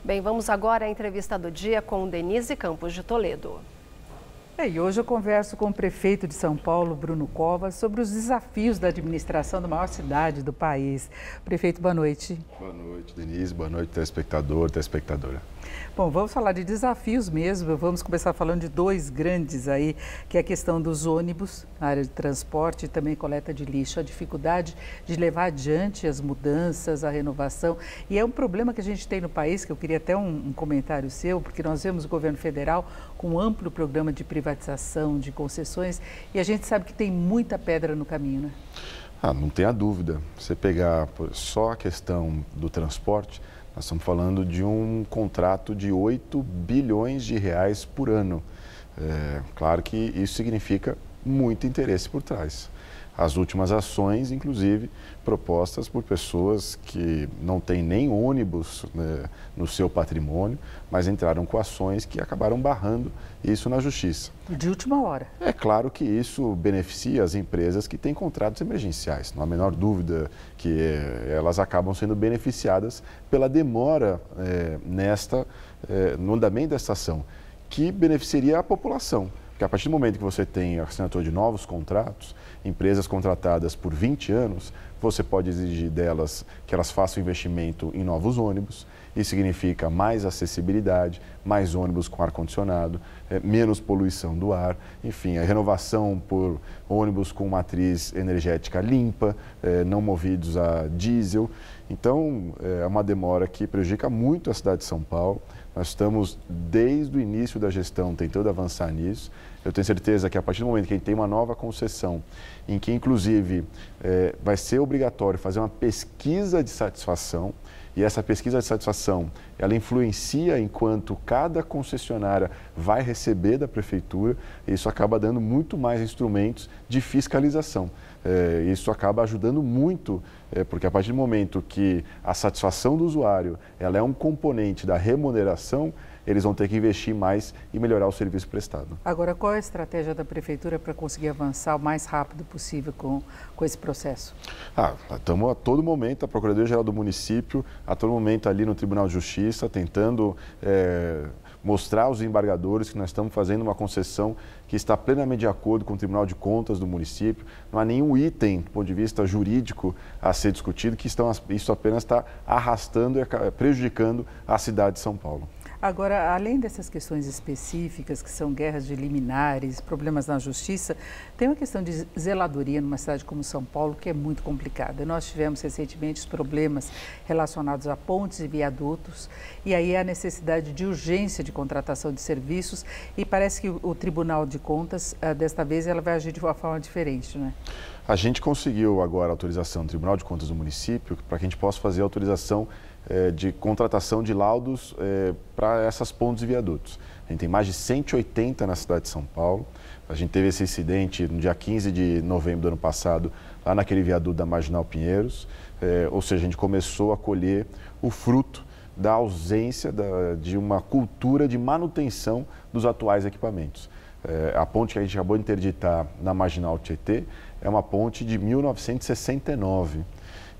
Bem, vamos agora à entrevista do dia com Denise Campos de Toledo. E hoje eu converso com o prefeito de São Paulo, Bruno Covas, sobre os desafios da administração da maior cidade do país. Prefeito, boa noite. Boa noite, Denise. Boa noite, telespectador, telespectadora. Bom, vamos falar de desafios mesmo. Vamos começar falando de dois grandes aí, que é a questão dos ônibus, na área de transporte e também coleta de lixo. A dificuldade de levar adiante as mudanças, a renovação. E é um problema que a gente tem no país, que eu queria até um comentário seu, porque nós vemos o governo federal com um amplo programa de privatização, de concessões, e a gente sabe que tem muita pedra no caminho, né? Não tenha dúvida. Você pegar só a questão do transporte, nós estamos falando de um contrato de 8 bilhões de reais por ano. Claro que isso significa muito interesse por trás. As últimas ações, inclusive, propostas por pessoas que não têm nem ônibus, né, no seu patrimônio, mas entraram com ações que acabaram barrando isso na justiça. De última hora. É claro que isso beneficia as empresas que têm contratos emergenciais. Não há a menor dúvida que elas acabam sendo beneficiadas pela demora no andamento desta ação, que beneficiaria a população. Porque a partir do momento que você tem a assinatura de novos contratos, empresas contratadas por 20 anos, você pode exigir delas que elas façam investimento em novos ônibus. Isso significa mais acessibilidade, mais ônibus com ar-condicionado, menos poluição do ar, enfim, a renovação por ônibus com matriz energética limpa, não movidos a diesel. Então, é uma demora que prejudica muito a cidade de São Paulo. Nós estamos, desde o início da gestão, tentando avançar nisso. Eu tenho certeza que a partir do momento que a gente tem uma nova concessão, em que inclusive vai ser obrigatório fazer uma pesquisa de satisfação, e essa pesquisa de satisfação, ela influencia enquanto cada concessionária vai receber da prefeitura, e isso acaba dando muito mais instrumentos de fiscalização. Isso acaba ajudando muito, porque a partir do momento que a satisfação do usuário ela é um componente da remuneração, eles vão ter que investir mais e melhorar o serviço prestado. Agora, qual é a estratégia da prefeitura para conseguir avançar o mais rápido possível com esse processo? Estamos a todo momento, a Procuradoria-Geral do Município, a todo momento ali no Tribunal de Justiça, tentando mostrar aos embargadores que nós estamos fazendo uma concessão que está plenamente de acordo com o Tribunal de Contas do município. Não há nenhum item, do ponto de vista jurídico, a ser discutido, que isso apenas está arrastando e prejudicando a cidade de São Paulo. Agora, além dessas questões específicas, que são guerras de liminares, problemas na justiça, tem uma questão de zeladoria numa cidade como São Paulo, que é muito complicada. Nós tivemos recentemente os problemas relacionados a pontes e viadutos, e aí a necessidade de urgência de contratação de serviços, e parece que o Tribunal de Contas, desta vez, ela vai agir de uma forma diferente, não é? A gente conseguiu agora a autorização do Tribunal de Contas do município para que a gente possa fazer a autorização de contratação de laudos para essas pontes e viadutos. A gente tem mais de 180 na cidade de São Paulo. A gente teve esse incidente no dia 15 de novembro do ano passado, lá naquele viaduto da Marginal Pinheiros. Ou seja, a gente começou a colher o fruto da ausência de uma cultura de manutenção dos atuais equipamentos. A ponte que a gente acabou de interditar na Marginal Tietê é uma ponte de 1969.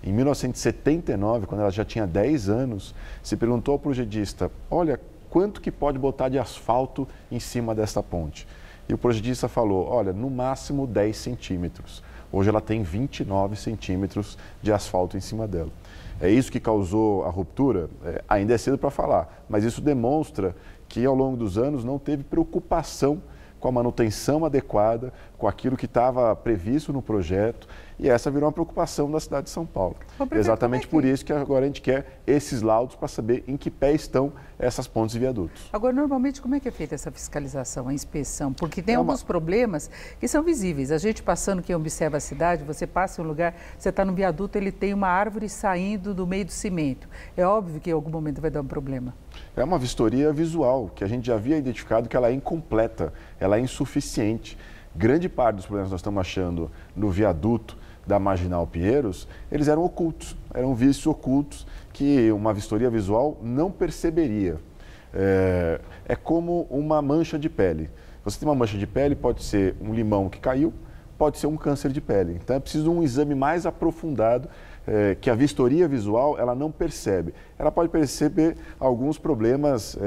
Em 1979, quando ela já tinha 10 anos, se perguntou ao projetista, olha, quanto que pode botar de asfalto em cima dessa ponte? E o projetista falou, olha, no máximo 10 centímetros. Hoje ela tem 29 centímetros de asfalto em cima dela. É isso que causou a ruptura? Ainda é cedo para falar, mas isso demonstra que ao longo dos anos não teve preocupação com a manutenção adequada, com aquilo que estava previsto no projeto, e essa virou uma preocupação da cidade de São Paulo. Exatamente por isso que agora a gente quer esses laudos para saber em que pé estão essas pontes e viadutos. Agora, normalmente, como é que é feita essa fiscalização, a inspeção? Porque tem alguns problemas que são visíveis. A gente passando, quem observa a cidade, você passa em um lugar, você está no viaduto, ele tem uma árvore saindo do meio do cimento. É óbvio que em algum momento vai dar um problema. É uma vistoria visual, que a gente já havia identificado que ela é incompleta, ela é insuficiente. Grande parte dos problemas que nós estamos achando no viaduto da Marginal Pinheiros, eles eram ocultos, eram vícios ocultos que uma vistoria visual não perceberia. É como uma mancha de pele. Você tem uma mancha de pele, pode ser um limão que caiu, pode ser um câncer de pele. Então é preciso um exame mais aprofundado que a vistoria visual ela não percebe. Ela pode perceber alguns problemas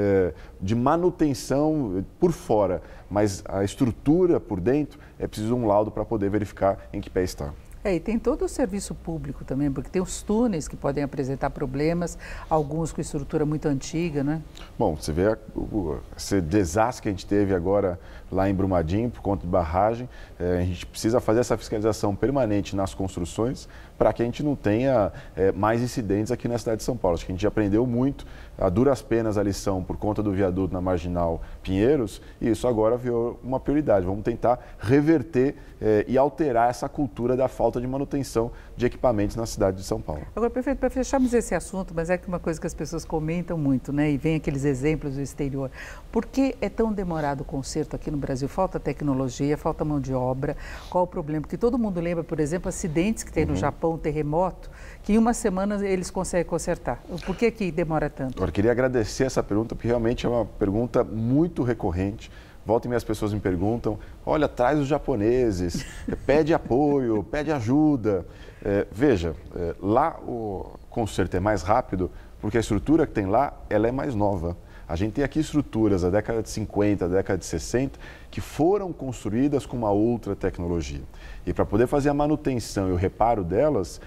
de manutenção por fora, mas a estrutura por dentro é preciso um laudo para poder verificar em que pé está. E tem todo o serviço público também, porque tem os túneis que podem apresentar problemas, alguns com estrutura muito antiga, né? Bom, você vê esse desastre que a gente teve agora lá em Brumadinho, por conta de barragem, a gente precisa fazer essa fiscalização permanente nas construções para que a gente não tenha mais incidentes aqui na cidade de São Paulo. Acho que a gente aprendeu muito, a duras penas a lição por conta do viaduto na Marginal Pinheiros, e isso agora virou uma prioridade. Vamos tentar reverter e alterar essa cultura da falta de manutenção de equipamentos na cidade de São Paulo. Agora, prefeito, para fecharmos esse assunto, mas é que uma coisa que as pessoas comentam muito, né? E vem aqueles exemplos do exterior. Por que é tão demorado o conserto aqui no Brasil? Falta tecnologia, falta mão de obra. Qual o problema? Porque todo mundo lembra, por exemplo, acidentes que tem no Japão, terremoto, que em uma semana eles conseguem consertar. Por que demora tanto? Eu queria agradecer essa pergunta, porque realmente é uma pergunta muito recorrente. Volta e meia as pessoas me perguntam, olha, traz os japoneses, pede apoio, pede ajuda. Veja, lá o conserto é mais rápido, porque a estrutura que tem lá, ela é mais nova. A gente tem aqui estruturas da década de 50, da década de 60, que foram construídas com uma outra tecnologia. E para poder fazer a manutenção e o reparo delas,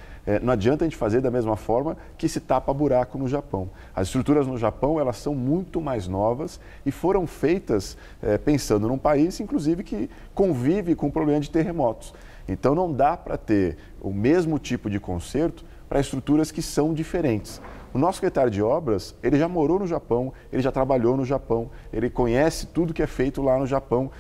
não adianta a gente fazer da mesma forma que se tapa buraco no Japão. As estruturas no Japão, elas são muito mais novas e foram feitas pensando num país, inclusive, que convive com o problema de terremotos. Então não dá para ter o mesmo tipo de conserto para estruturas que são diferentes. O nosso secretário de obras, ele já morou no Japão, ele já trabalhou no Japão, ele conhece tudo que é feito lá no Japão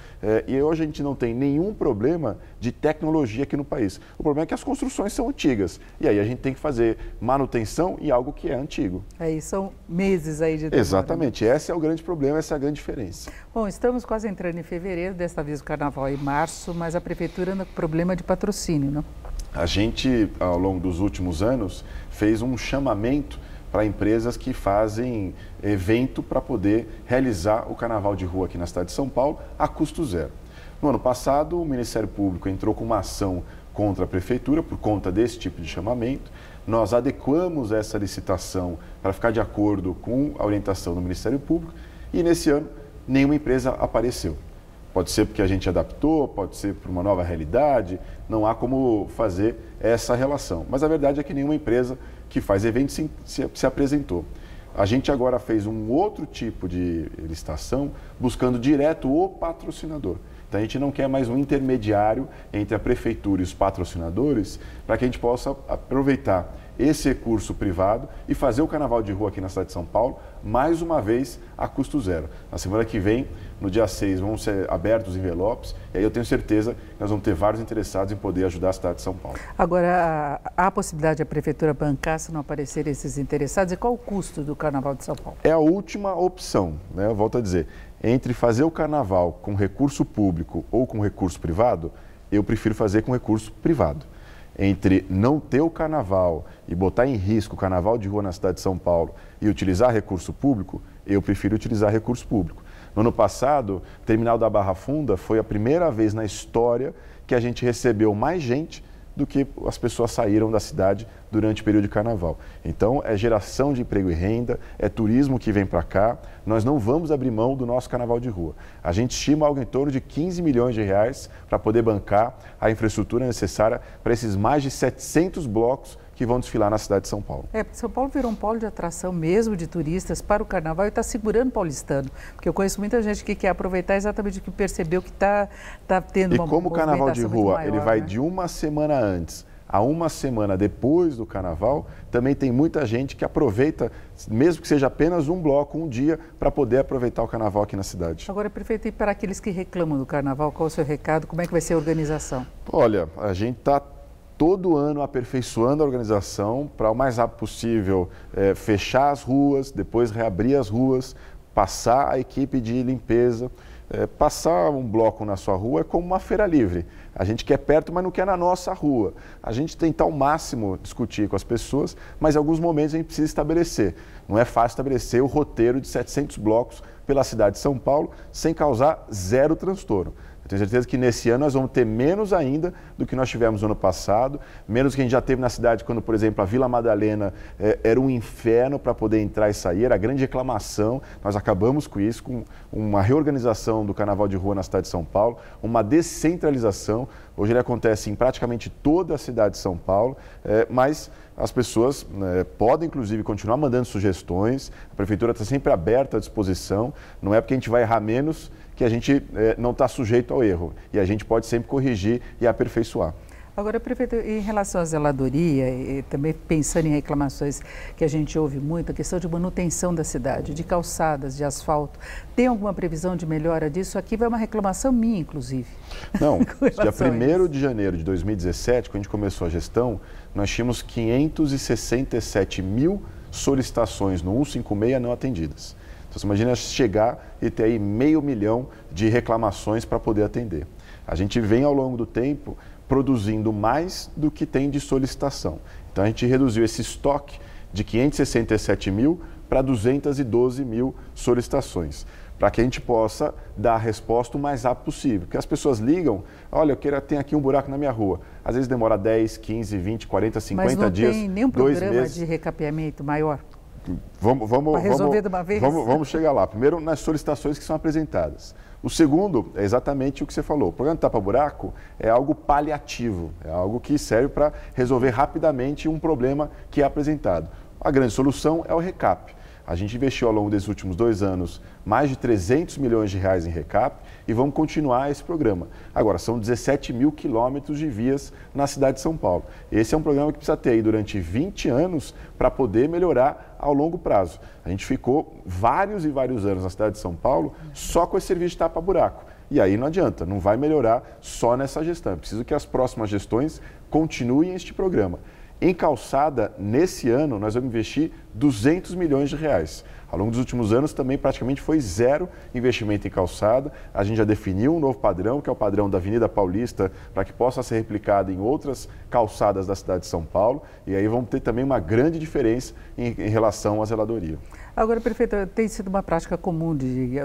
e hoje a gente não tem nenhum problema de tecnologia aqui no país. O problema é que as construções são antigas e aí a gente tem que fazer manutenção em algo que é antigo. Aí são meses aí de demora. Exatamente, esse é o grande problema, essa é a grande diferença. Bom, estamos quase entrando em fevereiro, desta vez o carnaval é em março, mas a prefeitura anda com problema de patrocínio, não? A gente, ao longo dos últimos anos, fez um chamamento para empresas que fazem evento para poder realizar o carnaval de rua aqui na cidade de São Paulo a custo zero. No ano passado, o Ministério Público entrou com uma ação contra a Prefeitura por conta desse tipo de chamamento. Nós adequamos essa licitação para ficar de acordo com a orientação do Ministério Público e nesse ano nenhuma empresa apareceu. Pode ser porque a gente adaptou, pode ser por uma nova realidade, não há como fazer essa relação. Mas a verdade é que nenhuma empresa que faz evento se apresentou. A gente agora fez um outro tipo de licitação, buscando direto o patrocinador. Então a gente não quer mais um intermediário entre a prefeitura e os patrocinadores, para que a gente possa aproveitar esse recurso privado e fazer o carnaval de rua aqui na cidade de São Paulo, mais uma vez, a custo zero. Na semana que vem, no dia 6, vão ser abertos os envelopes e aí eu tenho certeza que nós vamos ter vários interessados em poder ajudar a cidade de São Paulo. Agora, há a possibilidade de a prefeitura bancar se não aparecerem esses interessados? E qual o custo do carnaval de São Paulo? É a última opção, né? Eu volto a dizer, entre fazer o carnaval com recurso público ou com recurso privado, eu prefiro fazer com recurso privado. Entre não ter o carnaval e botar em risco o carnaval de rua na cidade de São Paulo e utilizar recurso público, eu prefiro utilizar recurso público. No ano passado, o terminal da Barra Funda foi a primeira vez na história que a gente recebeu mais gente do que as pessoas saíram da cidade durante o período de carnaval. Então, é geração de emprego e renda, é turismo que vem para cá. Nós não vamos abrir mão do nosso carnaval de rua. A gente estima algo em torno de 15 milhões de reais para poder bancar a infraestrutura necessária para esses mais de 700 blocos que vão desfilar na cidade de São Paulo. São Paulo virou um polo de atração mesmo de turistas para o carnaval e está segurando o paulistano. Porque eu conheço muita gente que quer aproveitar exatamente o que percebeu que está tendo uma movimentação muito maior. E como o carnaval de rua ele vai, né, de uma semana antes a uma semana depois do carnaval, também tem muita gente que aproveita, mesmo que seja apenas um bloco, um dia, para poder aproveitar o carnaval aqui na cidade. Agora, prefeito, e para aqueles que reclamam do carnaval, qual é o seu recado? Como é que vai ser a organização? Olha, a gente está todo ano aperfeiçoando a organização para o mais rápido possível fechar as ruas, depois reabrir as ruas, passar a equipe de limpeza. Passar um bloco na sua rua é como uma feira livre. A gente quer perto, mas não quer na nossa rua. A gente tenta ao máximo discutir com as pessoas, mas em alguns momentos a gente precisa estabelecer. Não é fácil estabelecer o roteiro de 700 blocos pela cidade de São Paulo sem causar zero transtorno. tenho certeza que nesse ano nós vamos ter menos ainda do que nós tivemos no ano passado, menos que a gente já teve na cidade quando, por exemplo, a Vila Madalena era um inferno para poder entrar e sair, era grande reclamação. Nós acabamos com isso, com uma reorganização do Carnaval de Rua na cidade de São Paulo, uma descentralização. Hoje ele acontece em praticamente toda a cidade de São Paulo, mas as pessoas podem, inclusive, continuar mandando sugestões. A Prefeitura está sempre aberta à disposição. Não é porque a gente vai errar menos que a gente não está sujeito ao erro. E a gente pode sempre corrigir e aperfeiçoar. Agora, prefeito, em relação à zeladoria, e também pensando em reclamações que a gente ouve muito, a questão de manutenção da cidade, de calçadas, de asfalto, tem alguma previsão de melhora disso? Aqui vai uma reclamação minha, inclusive. Não, dia 1º de janeiro de 2017, quando a gente começou a gestão, nós tínhamos 567 mil solicitações no 156 não atendidas. Então, você imagina chegar e ter aí 500 mil de reclamações para poder atender. A gente vem ao longo do tempo produzindo mais do que tem de solicitação. Então, a gente reduziu esse estoque de 567 mil para 212 mil solicitações, para que a gente possa dar a resposta o mais rápido possível. Porque as pessoas ligam, olha, tem aqui um buraco na minha rua. Às vezes demora 10, 15, 20, 40, 50 dias, 2 meses. Mas não tem nenhum programa de recapeamento maior? Vamos resolver de uma vez? Vamos chegar lá. Primeiro, nas solicitações que são apresentadas. O segundo é exatamente o que você falou. O programa tapa-buraco é algo paliativo, é algo que serve para resolver rapidamente um problema que é apresentado. A grande solução é o recap. A gente investiu ao longo desses últimos 2 anos mais de 300 milhões de reais em recap e vamos continuar esse programa. Agora, são 17 mil quilômetros de vias na cidade de São Paulo. Esse é um programa que precisa ter aí durante 20 anos para poder melhorar ao longo prazo. A gente ficou vários e vários anos na cidade de São Paulo só com esse serviço de tapa-buraco. E aí não adianta, não vai melhorar só nessa gestão. É preciso que as próximas gestões continuem este programa. Em calçada, nesse ano, nós vamos investir 200 milhões de reais. Ao longo dos últimos anos, também praticamente foi zero investimento em calçada. A gente já definiu um novo padrão, que é o padrão da Avenida Paulista, para que possa ser replicado em outras calçadas da cidade de São Paulo. E aí vamos ter também uma grande diferença em relação à zeladoria. Agora, prefeito, tem sido uma prática comum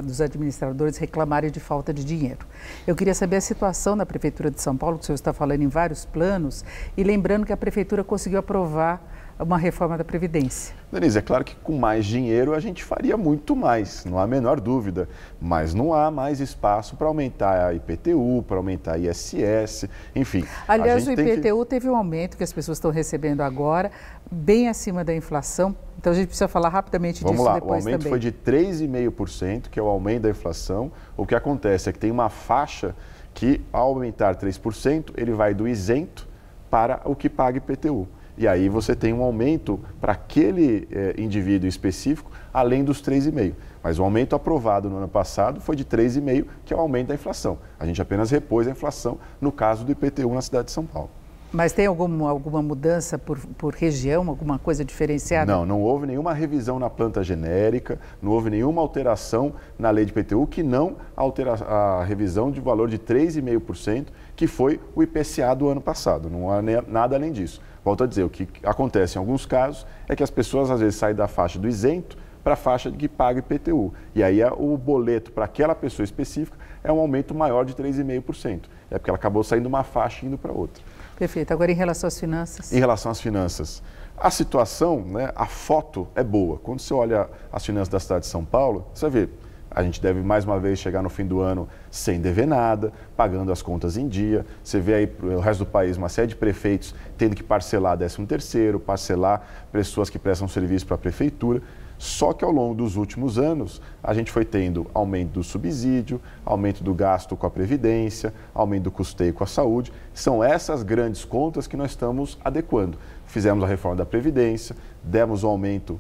dos administradores reclamarem de falta de dinheiro. Eu queria saber a situação da Prefeitura de São Paulo, que o senhor está falando em vários planos, e lembrando que a Prefeitura conseguiu aprovar uma reforma da Previdência. Denise, é claro que com mais dinheiro a gente faria muito mais, não há a menor dúvida, mas não há mais espaço para aumentar a IPTU, para aumentar a ISS, enfim. Aliás, o IPTU teve um aumento que as pessoas estão recebendo agora, bem acima da inflação, então a gente precisa falar rapidamente disso depois também. Vamos lá, o aumento foi de 3,5%, que é o aumento da inflação. O que acontece é que tem uma faixa que, ao aumentar 3%, ele vai do isento para o que paga IPTU. E aí você tem um aumento para aquele indivíduo específico, além dos 3,5%. Mas o aumento aprovado no ano passado foi de 3,5%, que é o aumento da inflação. A gente apenas repôs a inflação no caso do IPTU na cidade de São Paulo. Mas tem alguma mudança por região, alguma coisa diferenciada? Não houve nenhuma revisão na planta genérica, não houve nenhuma alteração na lei de IPTU, que não altera a revisão de valor de 3,5%, que foi o IPCA do ano passado. Não há nada além disso. Volto a dizer, o que acontece em alguns casos é que as pessoas às vezes saem da faixa do isento para a faixa de que paga IPTU. E aí o boleto para aquela pessoa específica é um aumento maior de 3,5%. É porque ela acabou saindo de uma faixa e indo para outra. Perfeito. Agora, em relação às finanças? Em relação às finanças, a situação, a foto é boa. Quando você olha as finanças da cidade de São Paulo, você vai ver, a gente deve mais uma vez chegar no fim do ano sem dever nada, pagando as contas em dia. Você vê aí o resto do país uma série de prefeitos tendo que parcelar 13º, parcelar pessoas que prestam serviço para a prefeitura. Só que ao longo dos últimos anos, a gente foi tendo aumento do subsídio, aumento do gasto com a Previdência, aumento do custeio com a saúde. São essas grandes contas que nós estamos adequando. Fizemos a reforma da Previdência, demos um aumento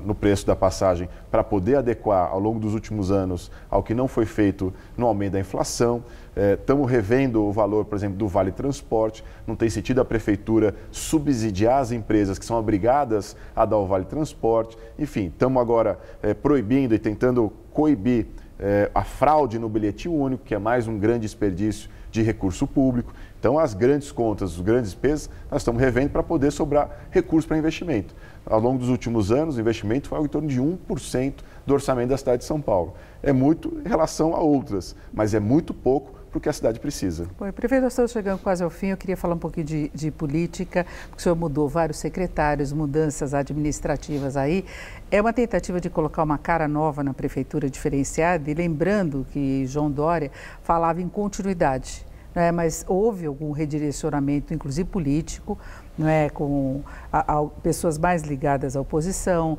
no preço da passagem para poder adequar ao longo dos últimos anos ao que não foi feito no aumento da inflação. Estamos revendo o valor, por exemplo, do Vale Transporte. Não tem sentido a Prefeitura subsidiar as empresas que são obrigadas a dar o Vale Transporte. Enfim, estamos agora proibindo e tentando coibir a fraude no bilhete único, que é mais um grande desperdício de recurso público. Então, Então, as grandes contas, as grandes despesas, nós estamos revendo para poder sobrar recursos para investimento. Ao longo dos últimos anos, o investimento foi em torno de 1% do orçamento da cidade de São Paulo. É muito em relação a outras, mas é muito pouco para o que a cidade precisa. Bom, prefeito, nós estamos chegando quase ao fim. Eu queria falar um pouquinho de política, porque o senhor mudou vários secretários, mudanças administrativas aí. É uma tentativa de colocar uma cara nova na prefeitura diferenciada, e lembrando que João Dória falava em continuidade. Mas houve algum redirecionamento, inclusive político, com pessoas mais ligadas à oposição,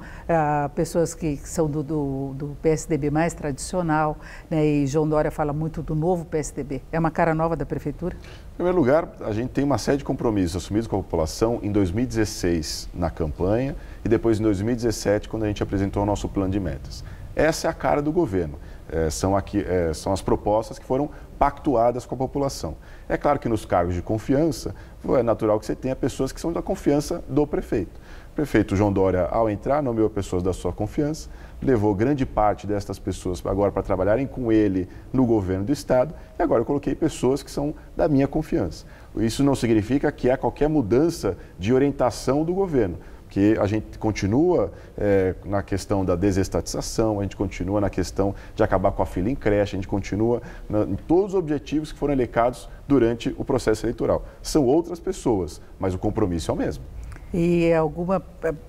pessoas que são do PSDB mais tradicional, e João Dória fala muito do novo PSDB. É uma cara nova da prefeitura? Em primeiro lugar, a gente tem uma série de compromissos assumidos com a população em 2016 na campanha e depois em 2017, quando a gente apresentou o nosso plano de metas. Essa é a cara do governo. São as propostas que foram pactuadas com a população. É claro que nos cargos de confiança, é natural que você tenha pessoas que são da confiança do prefeito. O prefeito João Dória, ao entrar, nomeou pessoas da sua confiança, levou grande parte destas pessoas agora para trabalharem com ele no governo do Estado, e agora eu coloquei pessoas que são da minha confiança. Isso não significa que há qualquer mudança de orientação do governo, que a gente continua na questão da desestatização, a gente continua na questão de acabar com a fila em creche, a gente continua em todos os objetivos que foram elencados durante o processo eleitoral. São outras pessoas, mas o compromisso é o mesmo. E alguma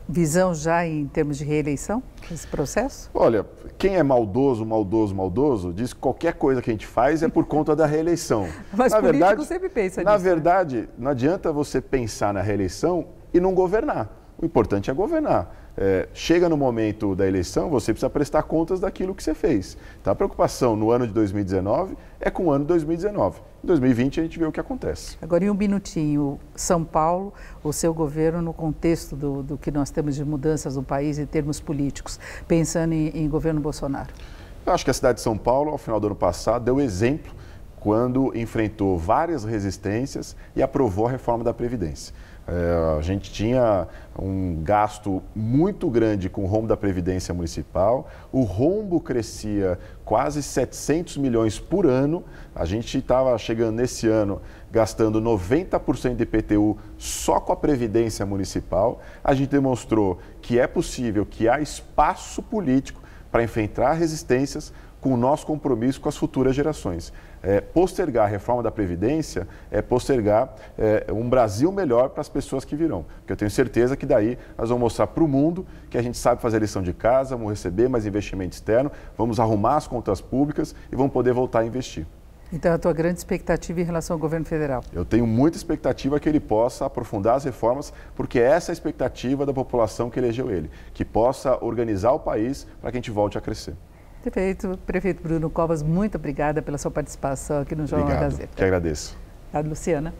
visão já em termos de reeleição nesse processo? Olha, quem é maldoso, diz que qualquer coisa que a gente faz é por conta da reeleição. Mas o político sempre pensa nisso. Na verdade, não adianta você pensar na reeleição e não governar. O importante é governar. Chega no momento da eleição, você precisa prestar contas daquilo que você fez. Então, a preocupação no ano de 2019 é com o ano de 2019. Em 2020, a gente vê o que acontece. Agora, em um minutinho, São Paulo, o seu governo, no contexto do que nós temos de mudanças no país em termos políticos, pensando em governo Bolsonaro. Eu acho que a cidade de São Paulo, ao final do ano passado, deu exemplo quando enfrentou várias resistências e aprovou a reforma da Previdência. A gente tinha um gasto muito grande com o rombo da Previdência Municipal, o rombo crescia quase 700 milhões por ano, a gente estava chegando nesse ano gastando 90% de IPTU só com a Previdência Municipal. A gente demonstrou que é possível, que há espaço político para enfrentar resistências com o nosso compromisso com as futuras gerações. Postergar a reforma da Previdência é postergar um Brasil melhor para as pessoas que virão. Porque eu tenho certeza que daí nós vamos mostrar para o mundo que a gente sabe fazer a lição de casa, vamos receber mais investimento externo, vamos arrumar as contas públicas e vamos poder voltar a investir. Então, a tua grande expectativa em relação ao governo federal? Eu tenho muita expectativa que ele possa aprofundar as reformas, porque essa é a expectativa da população que elegeu ele, que possa organizar o país para que a gente volte a crescer. Perfeito. Prefeito Bruno Covas, muito obrigada pela sua participação aqui no Jornal da Gazeta. Que agradeço. Obrigada, Luciana.